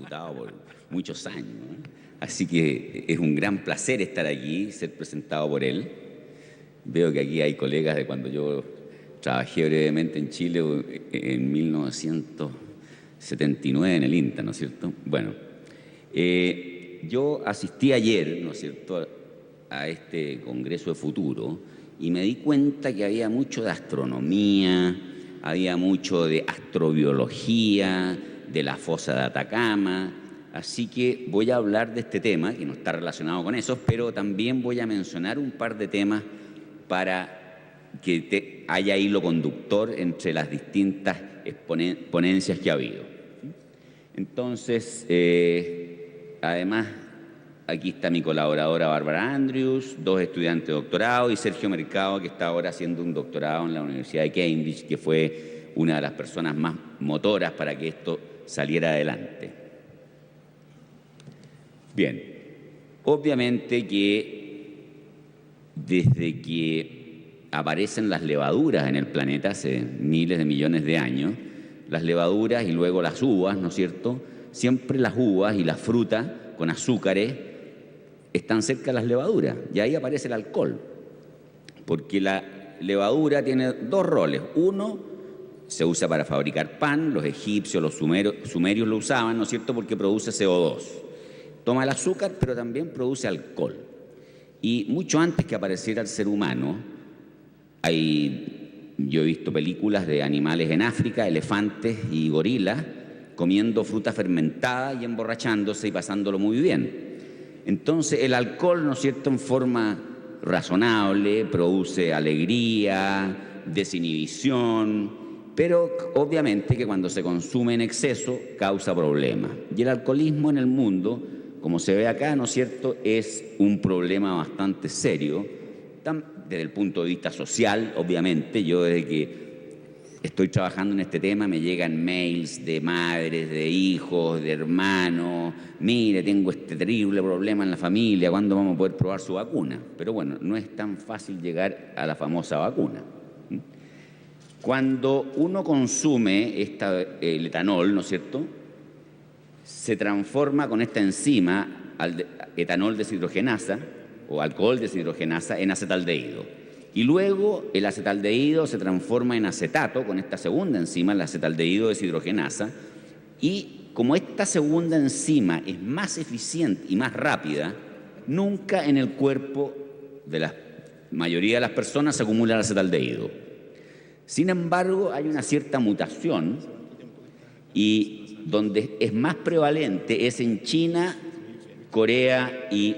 diputado por muchos años, ¿eh? Así que es un gran placer estar aquí, ser presentado por él. Veo que aquí hay colegas de cuando yo trabajé brevemente en Chile en 1979 en el INTA, ¿no es cierto? Bueno, yo asistí ayer, ¿no es cierto?, a este Congreso de Futuro y me di cuenta que había mucho de astronomía, había mucho de astrobiología, de la fosa de Atacama, así que voy a hablar de este tema, que no está relacionado con eso, pero también voy a mencionar un par de temas para que haya hilo conductor entre las distintas ponencias que ha habido. Entonces, además, aquí está mi colaboradora Bárbara Andrews, 2 estudiantes de doctorado, y Sergio Mercado, que está ahora haciendo un doctorado en la Universidad de Cambridge, que fue una de las personas más motoras para que esto saliera adelante. Bien, obviamente que desde que aparecen las levaduras en el planeta hace miles de millones de años, las levaduras y luego las uvas, ¿no es cierto? Siempre las uvas y las frutas con azúcares están cerca de las levaduras y ahí aparece el alcohol, porque la levadura tiene 2 roles. Uno, se usa para fabricar pan, los egipcios, los sumerios lo usaban, ¿no es cierto?, porque produce CO2. Toma el azúcar, pero también produce alcohol. Y mucho antes que apareciera el ser humano, yo he visto películas de animales en África, elefantes y gorilas, comiendo fruta fermentada y emborrachándose y pasándolo muy bien. Entonces el alcohol, ¿no es cierto?, en forma razonable, produce alegría, desinhibición, pero obviamente que cuando se consume en exceso causa problemas. Y el alcoholismo en el mundo, como se ve acá, ¿no es cierto?, es un problema bastante serio, desde el punto de vista social, obviamente. Yo desde que estoy trabajando en este tema me llegan mails de madres, de hijos, de hermanos: mire, tengo este terrible problema en la familia, ¿cuándo vamos a poder probar su vacuna? Pero bueno, no es tan fácil llegar a la famosa vacuna. Cuando uno consume el etanol, ¿no es cierto?, se transforma con esta enzima, etanol deshidrogenasa o alcohol deshidrogenasa, en acetaldehído. Y luego el acetaldehído se transforma en acetato con esta segunda enzima, la acetaldehído deshidrogenasa, y como esta segunda enzima es más eficiente y más rápida, nunca en el cuerpo de la mayoría de las personas se acumula el acetaldehído. Sin embargo, hay una cierta mutación, y donde es más prevalente es en China, Corea y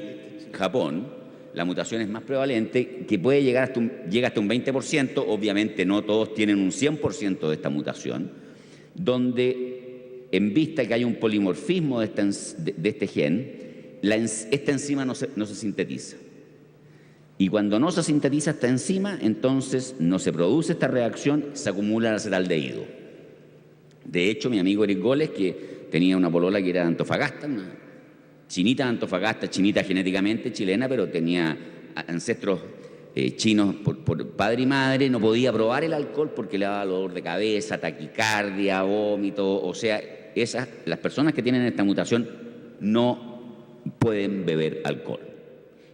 Japón. La mutación es más prevalente, que puede llega hasta un 20%, obviamente no todos tienen un 100% de esta mutación, donde en vista que hay un polimorfismo de este gen, esta enzima no se sintetiza. Y cuando no se sintetiza esta enzima, entonces no se produce esta reacción, se acumula el acetaldehído. De hecho, mi amigo Eric Goles, que tenía una polola que era de Antofagasta, una chinita de Antofagasta, chinita genéticamente chilena, pero tenía ancestros chinos por padre y madre, no podía probar el alcohol porque le daba dolor de cabeza, taquicardia, vómito. O sea, las personas que tienen esta mutación no pueden beber alcohol.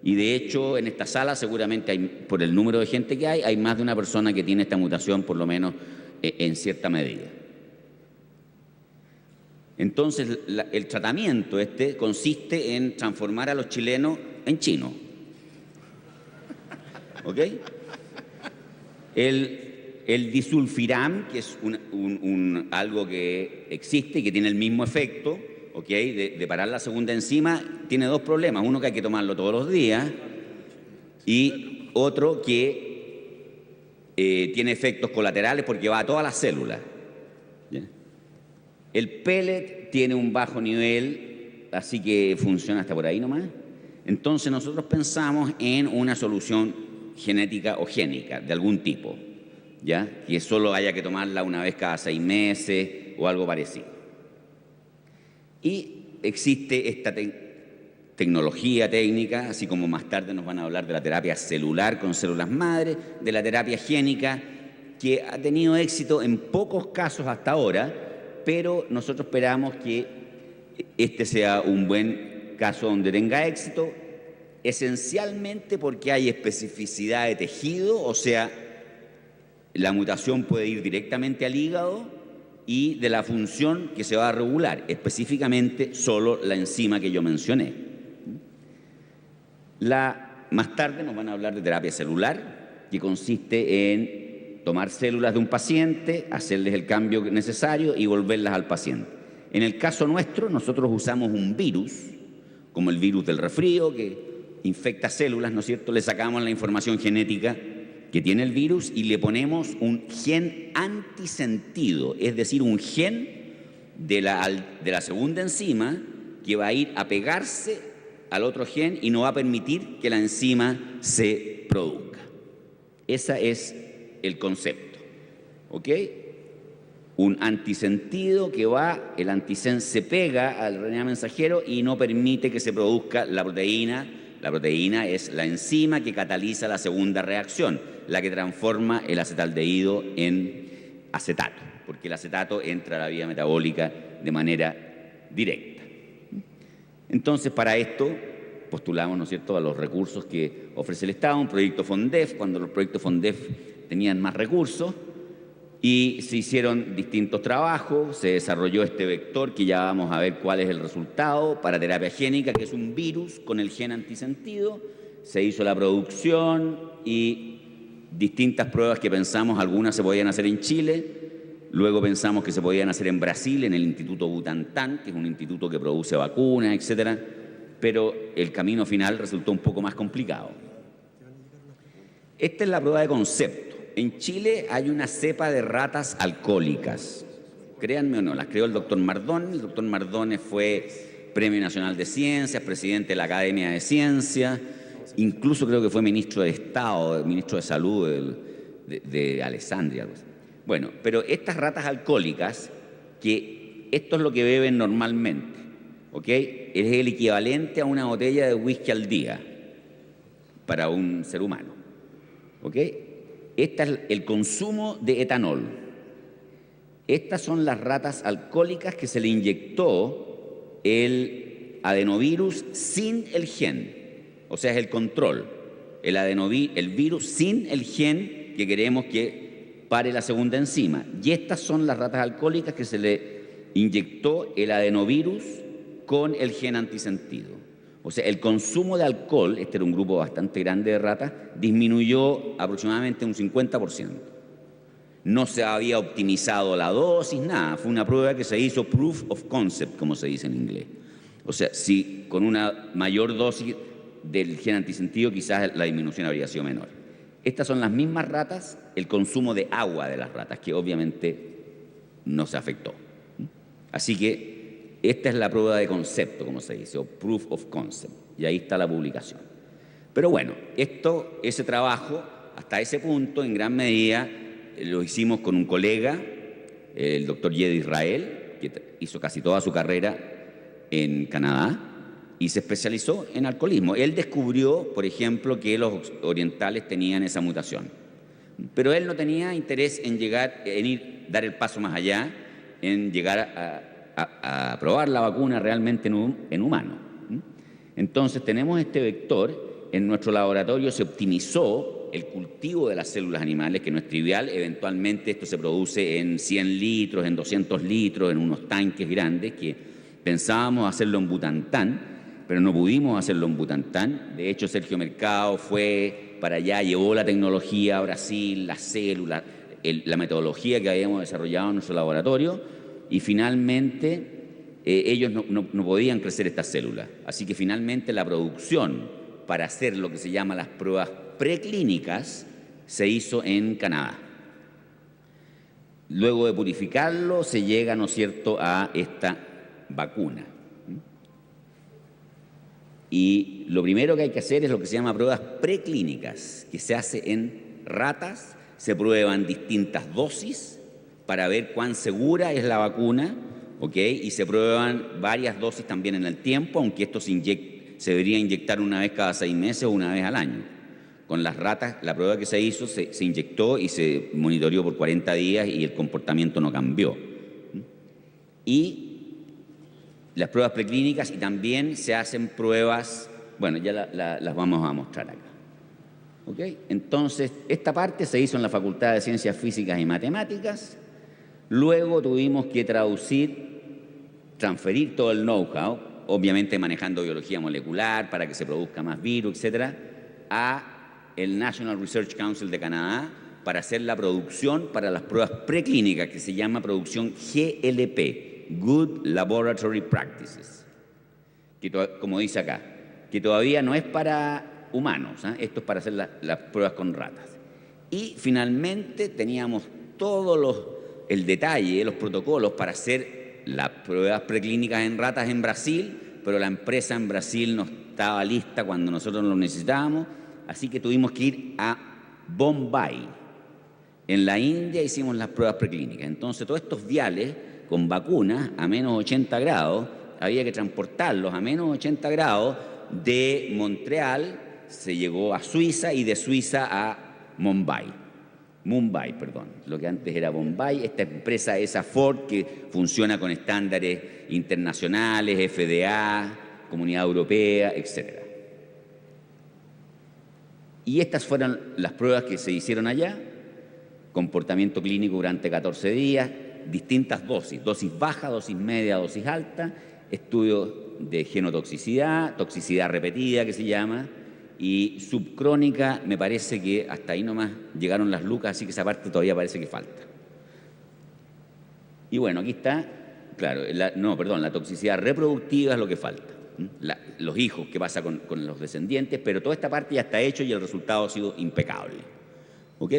Y de hecho, en esta sala seguramente por el número de gente que hay más de una persona que tiene esta mutación, por lo menos en cierta medida. Entonces, el tratamiento consiste en transformar a los chilenos en chinos. ¿Ok? El disulfiram, que es algo que existe y que tiene el mismo efecto, ¿ok?, de parar la segunda enzima, tiene 2 problemas. Uno, que hay que tomarlo todos los días, y otro que tiene efectos colaterales porque va a todas las células. ¿Ya? El pellet tiene un bajo nivel, así que funciona hasta por ahí nomás. Entonces nosotros pensamos en una solución genética o génica de algún tipo, ¿ya?, que solo haya que tomarla una vez cada 6 meses o algo parecido. Y existe esta tecnología técnica, así como más tarde nos van a hablar de la terapia celular con células madre, de la terapia génica, que ha tenido éxito en pocos casos hasta ahora, pero nosotros esperamos que este sea un buen caso donde tenga éxito, esencialmente porque hay especificidad de tejido, o sea, la mutación puede ir directamente al hígado y de la función que se va a regular, específicamente solo la enzima que yo mencioné. Más tarde nos van a hablar de terapia celular, que consiste en tomar células de un paciente, hacerles el cambio necesario y volverlas al paciente. En el caso nuestro, nosotros usamos un virus, como el virus del resfrío, que infecta células, ¿no es cierto? Le sacamos la información genética que tiene el virus y le ponemos un gen antisentido, es decir, un gen de la segunda enzima que va a ir a pegarse al otro gen y no va a permitir que la enzima se produzca. Ese es el concepto, ¿ok? Un antisentido que el antisen se pega al RNA mensajero y no permite que se produzca la proteína. La proteína es la enzima que cataliza la segunda reacción, la que transforma el acetaldehído en acetato, porque el acetato entra a la vía metabólica de manera directa. Entonces, para esto postulamos, ¿no es cierto?, a los recursos que ofrece el Estado, un proyecto FONDEF, cuando los proyectos FONDEF tenían más recursos, y se hicieron distintos trabajos, se desarrolló este vector que ya vamos a ver cuál es el resultado para terapia génica, que es un virus con el gen antisentido. Se hizo la producción y distintas pruebas que pensamos, algunas se podían hacer en Chile, luego pensamos que se podían hacer en Brasil, en el Instituto Butantan, que es un instituto que produce vacunas, etcétera, pero el camino final resultó un poco más complicado. Esta es la prueba de concepto. En Chile hay una cepa de ratas alcohólicas. Créanme o no, las creó el doctor Mardone. El doctor Mardone fue Premio Nacional de Ciencias, presidente de la Academia de Ciencias, incluso creo que fue ministro de Estado, ministro de Salud de Alessandria. Bueno, pero estas ratas alcohólicas, que esto es lo que beben normalmente, ¿ok? Es el equivalente a una botella de whisky al día para un ser humano, ¿ok? Este es el consumo de etanol. Estas son las ratas alcohólicas que se le inyectó el adenovirus sin el gen, o sea, es el control, el virus sin el gen que queremos que pare la segunda enzima. Y estas son las ratas alcohólicas que se le inyectó el adenovirus con el gen antisentido. O sea, el consumo de alcohol, este era un grupo bastante grande de ratas, disminuyó aproximadamente un 50%. No se había optimizado la dosis, nada. Fue una prueba que se hizo proof of concept, como se dice en inglés. O sea, si con una mayor dosis del gen antisentido, quizás la disminución habría sido menor. Estas son las mismas ratas, el consumo de agua de las ratas, que obviamente no se afectó. Así que esta es la prueba de concepto, como se dice, o proof of concept, y ahí está la publicación. Pero bueno, ese trabajo, hasta ese punto, en gran medida, lo hicimos con un colega, el doctor Yedi Israel, que hizo casi toda su carrera en Canadá y se especializó en alcoholismo. Él descubrió, por ejemplo, que los orientales tenían esa mutación, pero él no tenía interés en dar el paso más allá, en llegar a probar la vacuna realmente en humanos. Entonces tenemos este vector, en nuestro laboratorio se optimizó el cultivo de las células animales, que no es trivial. Eventualmente esto se produce en 100 litros, en 200 litros, en unos tanques grandes, que pensábamos hacerlo en Butantan, pero no pudimos hacerlo en Butantan. De hecho, Sergio Mercado fue para allá, llevó la tecnología a Brasil, las células, la metodología que habíamos desarrollado en nuestro laboratorio, y finalmente ellos no podían crecer estas células. Así que finalmente la producción para hacer lo que se llama las pruebas preclínicas se hizo en Canadá. Luego de purificarlo se llega, ¿no es cierto?, a esta vacuna. Y lo primero que hay que hacer es lo que se llama pruebas preclínicas, que se hace en ratas, se prueban distintas dosis para ver cuán segura es la vacuna, ¿ok? Y se prueban varias dosis también en el tiempo, aunque esto se debería inyectar una vez cada 6 meses o una vez al año. Con las ratas, la prueba que se hizo, se inyectó y se monitoreó por 40 días y el comportamiento no cambió. Y las pruebas preclínicas y también se hacen pruebas, bueno, ya las vamos a mostrar acá. ¿Ok? Entonces, esta parte se hizo en la Facultad de Ciencias Físicas y Matemáticas. Luego tuvimos que transferir todo el know-how, obviamente manejando biología molecular para que se produzca más virus, etcétera, a el National Research Council de Canadá para hacer la producción para las pruebas preclínicas, que se llama producción GLP, Good Laboratory Practices, que como dice acá, que todavía no es para humanos, ¿eh? Esto es para hacer las pruebas con ratas. Y finalmente teníamos el detalle, los protocolos para hacer las pruebas preclínicas en ratas en Brasil, pero la empresa en Brasil no estaba lista cuando nosotros lo necesitábamos, así que tuvimos que ir a Bombay. En la India hicimos las pruebas preclínicas. Entonces, todos estos viales con vacunas a menos 80 grados, había que transportarlos a menos 80 grados de Montreal, se llegó a Suiza y de Suiza a Mumbai, lo que antes era Bombay. Esta empresa es Ford, que funciona con estándares internacionales, FDA, Comunidad Europea, etc. Y estas fueron las pruebas que se hicieron allá. Comportamiento clínico durante 14 días, distintas dosis baja, dosis media, dosis alta, estudios de genotoxicidad, toxicidad repetida que se llama, y subcrónica. Me parece que hasta ahí nomás llegaron las lucas, así que esa parte todavía parece que falta. Y bueno, aquí está, claro, la toxicidad reproductiva es lo que falta. Los hijos, qué pasa con los descendientes, pero toda esta parte ya está hecho y el resultado ha sido impecable. ¿Ok?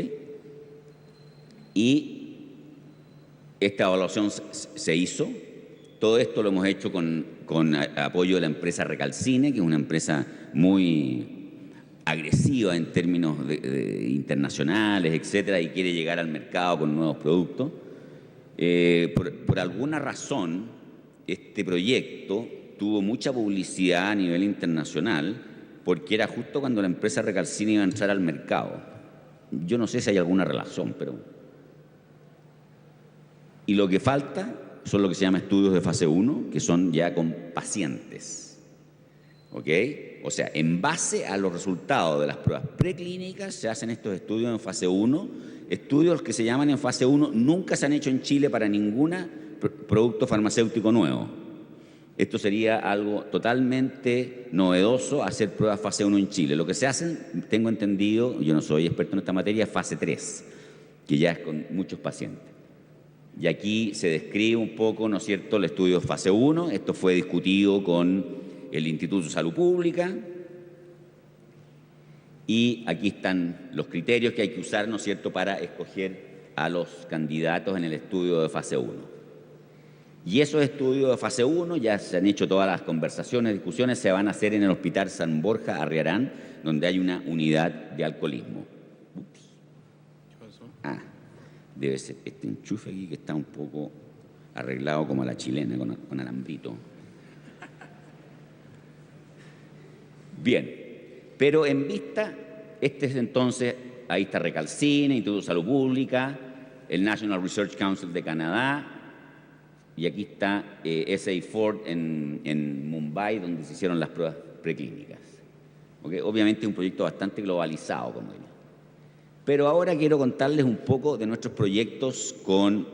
Y esta evaluación se hizo. Todo esto lo hemos hecho con apoyo de la empresa Recalcine, que es una empresa muy agresiva en términos internacionales, etcétera, y quiere llegar al mercado con nuevos productos. Por alguna razón, este proyecto tuvo mucha publicidad a nivel internacional porque era justo cuando la empresa Recalcine iba a entrar al mercado. Yo no sé si hay alguna relación, pero... Y lo que falta son lo que se llama estudios de fase 1, que son ya con pacientes. ¿Ok? O sea, en base a los resultados de las pruebas preclínicas se hacen estos estudios en fase 1. Estudios que se llaman en fase 1 nunca se han hecho en Chile para ningún producto farmacéutico nuevo. Esto sería algo totalmente novedoso, hacer pruebas fase 1 en Chile. Lo que se hacen, tengo entendido, yo no soy experto en esta materia, es fase 3, que ya es con muchos pacientes. Y aquí se describe un poco, ¿no es cierto?, el estudio de fase 1. Esto fue discutido con el Instituto de Salud Pública. Y aquí están los criterios que hay que usar, ¿no es cierto?, para escoger a los candidatos en el estudio de fase 1. Y esos estudios de fase 1 ya se han hecho todas las conversaciones, discusiones, se van a hacer en el Hospital San Borja Arriarán, donde hay una unidad de alcoholismo. ¿Qué pasó? Debe ser este enchufe aquí que está un poco arreglado como a la chilena, con alambrito. Bien, pero en vista, este es entonces, ahí está Recalcine, Instituto de Salud Pública, el National Research Council de Canadá, y aquí está Ford en Mumbai, donde se hicieron las pruebas preclínicas. ¿Okay? Obviamente es un proyecto bastante globalizado, como digo. Pero ahora quiero contarles un poco de nuestros proyectos con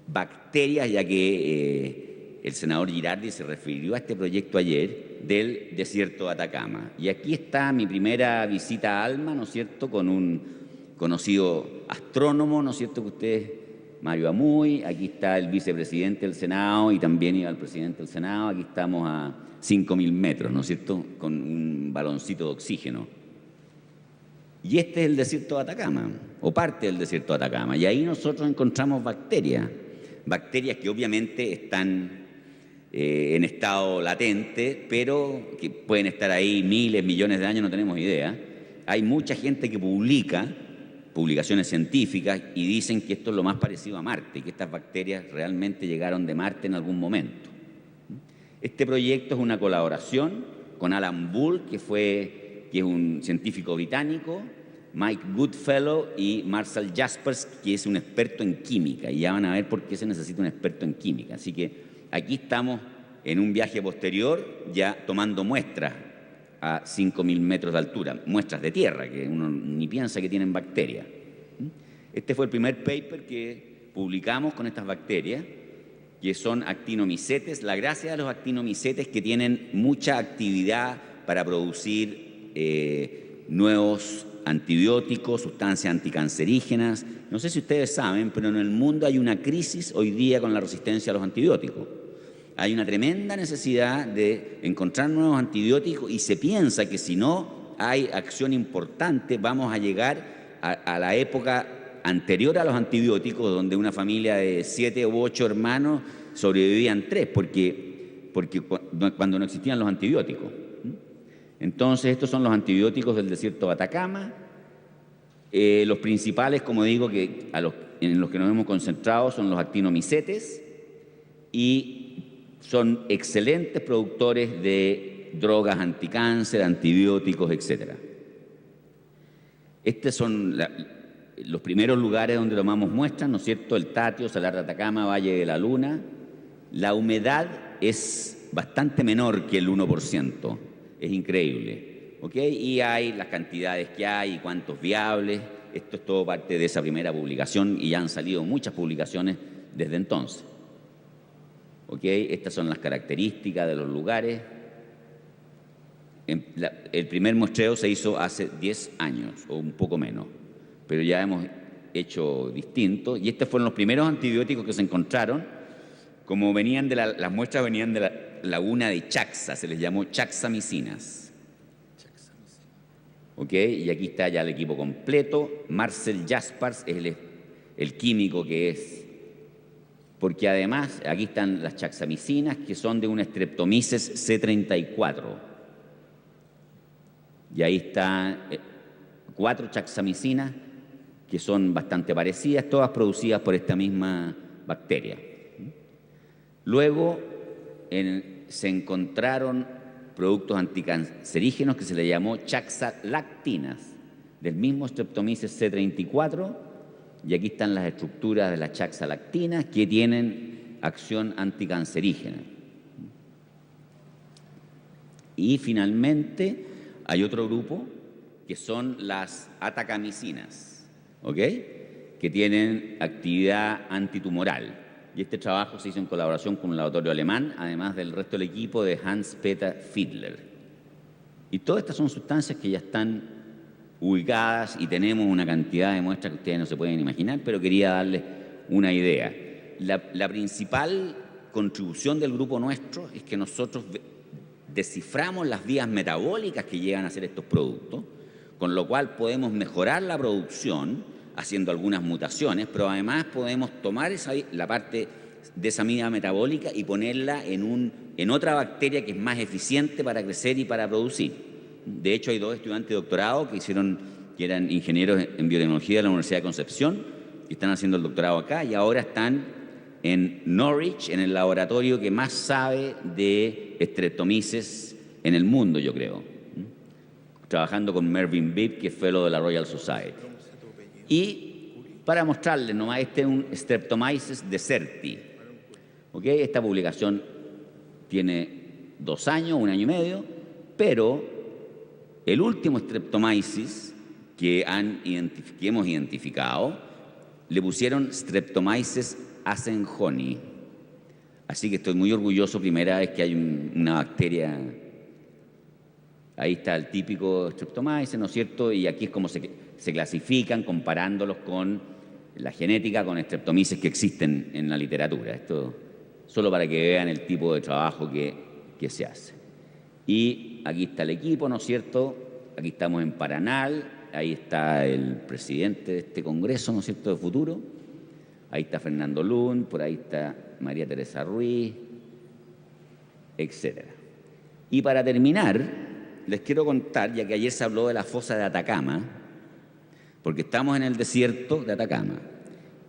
bacterias, ya que el senador Girardi se refirió a este proyecto ayer del desierto de Atacama. Y aquí está mi primera visita a Alma, ¿no es cierto?, con un conocido astrónomo, ¿no es cierto?, que ustedes, Mario Amuy. Aquí está el vicepresidente del Senado y también iba el presidente del Senado. Aquí estamos a 5.000 metros, ¿no es cierto?, con un baloncito de oxígeno. Y este es el desierto de Atacama, o parte del desierto de Atacama. Y ahí nosotros encontramos bacterias que obviamente están en estado latente, pero que pueden estar ahí miles, millones de años, no tenemos idea. Hay mucha gente que publica publicaciones científicas y dicen que esto es lo más parecido a Marte y que estas bacterias realmente llegaron de Marte en algún momento. Este proyecto es una colaboración con Alan Bull, que es un científico británico, Mike Goodfellow y Marcel Jaspers, que es un experto en química, y ya van a ver por qué se necesita un experto en química. Así que aquí estamos en un viaje posterior ya tomando muestras a 5.000 metros de altura, muestras de tierra que uno ni piensa que tienen bacterias. Este fue el primer paper que publicamos con estas bacterias, que son actinomicetes. La gracia de los actinomicetes es que tienen mucha actividad para producir nuevos antibióticos, sustancias anticancerígenas. No sé si ustedes saben, pero en el mundo hay una crisis hoy día con la resistencia a los antibióticos. Hay una tremenda necesidad de encontrar nuevos antibióticos y se piensa que si no hay acción importante vamos a llegar a la época anterior a los antibióticos, donde una familia de 7 u 8 hermanos sobrevivían 3, porque cuando no existían los antibióticos. Entonces, estos son los antibióticos del desierto de Atacama. Los principales, como digo, en los que nos hemos concentrado son los actinomicetes y son excelentes productores de drogas anticáncer, antibióticos, etc. Estos son los primeros lugares donde tomamos muestras, ¿no es cierto? El Tatio, Salar de Atacama, Valle de la Luna. La humedad es bastante menor que el 1%, es increíble, ¿ok? Y hay las cantidades que hay y cuántos viables. Esto es todo parte de esa primera publicación y ya han salido muchas publicaciones desde entonces. ¿Ok? Estas son las características de los lugares. El primer muestreo se hizo hace 10 años o un poco menos, pero ya hemos hecho distinto. Y estos fueron los primeros antibióticos que se encontraron. Como venían las muestras venían de la laguna de Chaxa, se les llamó chaxamicinas. ¿Ok? Y aquí está ya el equipo completo. Marcel Jaspers es el químico que es. Porque además, aquí están las chaxamicinas, que son de una Streptomyces C34. Y ahí están 4 chaxamicinas, que son bastante parecidas, todas producidas por esta misma bacteria. Luego se encontraron productos anticancerígenos que se le llamó chaxalactinas, del mismo Streptomyces C34, y aquí están las estructuras de las chaxalactinas que tienen acción anticancerígena. Y finalmente hay otro grupo que son las atacamicinas, ¿ok? Que tienen actividad antitumoral. Y este trabajo se hizo en colaboración con un laboratorio alemán, además del resto del equipo de Hans-Peter Fiedler. Y todas estas son sustancias que ya están ubicadas y tenemos una cantidad de muestras que ustedes no se pueden imaginar, pero quería darles una idea. La principal contribución del grupo nuestro es que nosotros desciframos las vías metabólicas que llegan a ser estos productos, con lo cual podemos mejorar la producción haciendo algunas mutaciones, pero además podemos tomar la parte de esa vía metabólica y ponerla en otra bacteria que es más eficiente para crecer y para producir. De hecho, hay 2 estudiantes de doctorado que eran ingenieros en biotecnología de la Universidad de Concepción, que están haciendo el doctorado acá y ahora están en Norwich, en el laboratorio que más sabe de Streptomyces en el mundo, yo creo, trabajando con Mervyn Bibb, que es fellow de la Royal Society. Y para mostrarles nomás, este es un Streptomyces deserti. ¿Ok? Esta publicación tiene 2 años, 1 año y medio, pero el último Streptomyces que hemos identificado le pusieron Streptomyces asenjoni. Así que estoy muy orgulloso, primera vez que hay una bacteria. Ahí está el típico Streptomyces, ¿no es cierto? Y aquí es como se clasifican comparándolos con la genética, con Streptomyces que existen en la literatura. Esto solo para que vean el tipo de trabajo que se hace. Y aquí está el equipo, ¿no es cierto? Aquí estamos en Paranal, ahí está el presidente de este congreso, ¿no es cierto?, de futuro. Ahí está Fernando Lund, por ahí está María Teresa Ruiz, etc. Y para terminar, les quiero contar, ya que ayer se habló de la fosa de Atacama, porque estamos en el desierto de Atacama,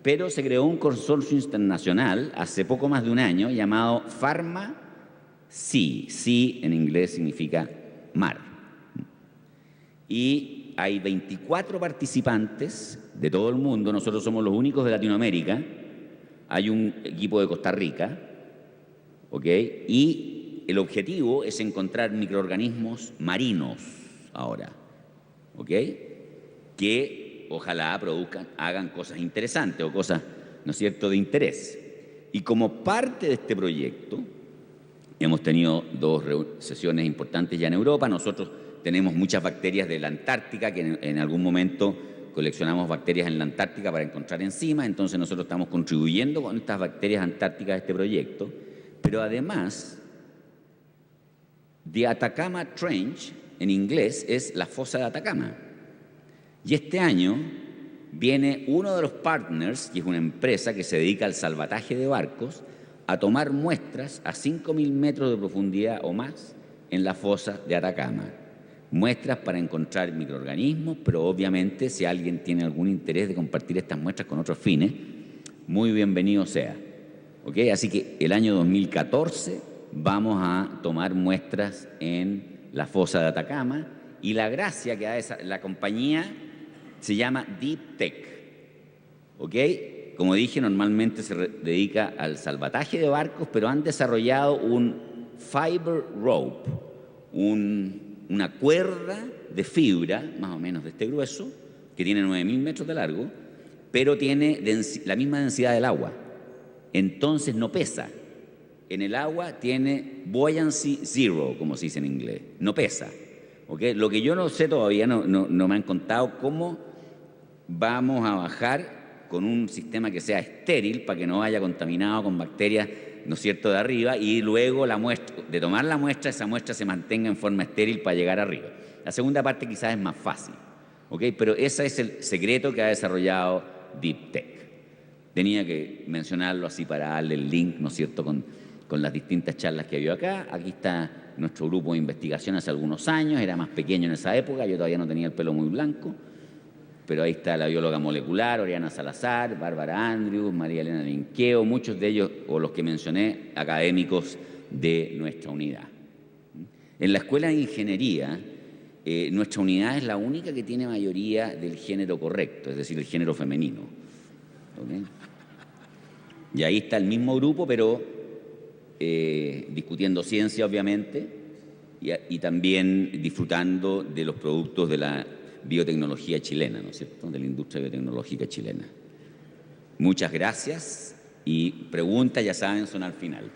pero se creó un consorcio internacional hace poco más de 1 año llamado Pharma-Sea. Sea en inglés significa mar. Y hay 24 participantes de todo el mundo, nosotros somos los únicos de Latinoamérica, hay un equipo de Costa Rica, ¿ok? Y el objetivo es encontrar microorganismos marinos ahora, ¿ok? Que ojalá produzcan, hagan cosas interesantes o cosas, ¿no es cierto?, de interés. Y como parte de este proyecto, hemos tenido 2 sesiones importantes ya en Europa. Nosotros tenemos muchas bacterias de la Antártica, que en algún momento coleccionamos bacterias en la Antártica para encontrar enzimas, entonces nosotros estamos contribuyendo con estas bacterias antárticas a este proyecto. Pero además, The Atacama Trench, en inglés, es la fosa de Atacama. Y este año viene uno de los partners, que es una empresa que se dedica al salvataje de barcos, a tomar muestras a 5.000 metros de profundidad o más en la fosa de Atacama. Muestras para encontrar microorganismos, pero obviamente si alguien tiene algún interés de compartir estas muestras con otros fines, muy bienvenido sea. ¿Ok? Así que el año 2014 vamos a tomar muestras en la fosa de Atacama, y la gracia que da la compañía se llama Deep Tech. ¿Ok? Como dije, normalmente se dedica al salvataje de barcos, pero han desarrollado un fiber rope, una cuerda de fibra, más o menos de este grueso, que tiene 9.000 metros de largo, pero tiene la misma densidad del agua. Entonces no pesa. En el agua tiene buoyancy zero, como se dice en inglés. No pesa. ¿Okay? Lo que yo no sé todavía, no me han contado cómo vamos a bajar con un sistema que sea estéril para que no vaya contaminado con bacterias, ¿no es cierto?, de arriba, y luego de tomar la muestra, esa muestra se mantenga en forma estéril para llegar arriba. La segunda parte quizás es más fácil, ¿ok? Pero ese es el secreto que ha desarrollado Deep Tech. Tenía que mencionarlo así para darle el link, ¿no es cierto?, con las distintas charlas que ha habido acá. Aquí está nuestro grupo de investigación hace algunos años, era más pequeño en esa época, yo todavía no tenía el pelo muy blanco, pero ahí está la bióloga molecular, Oriana Salazar, Bárbara Andrews, María Elena Linqueo, muchos de ellos, o los que mencioné, académicos de nuestra unidad. En la Escuela de Ingeniería, nuestra unidad es la única que tiene mayoría del género correcto, es decir, el género femenino. ¿Okay? Y ahí está el mismo grupo, pero discutiendo ciencia, obviamente, y también disfrutando de los productos de la biotecnología chilena, ¿no es cierto?, de la industria biotecnológica chilena. Muchas gracias, y preguntas, ya saben, son al final.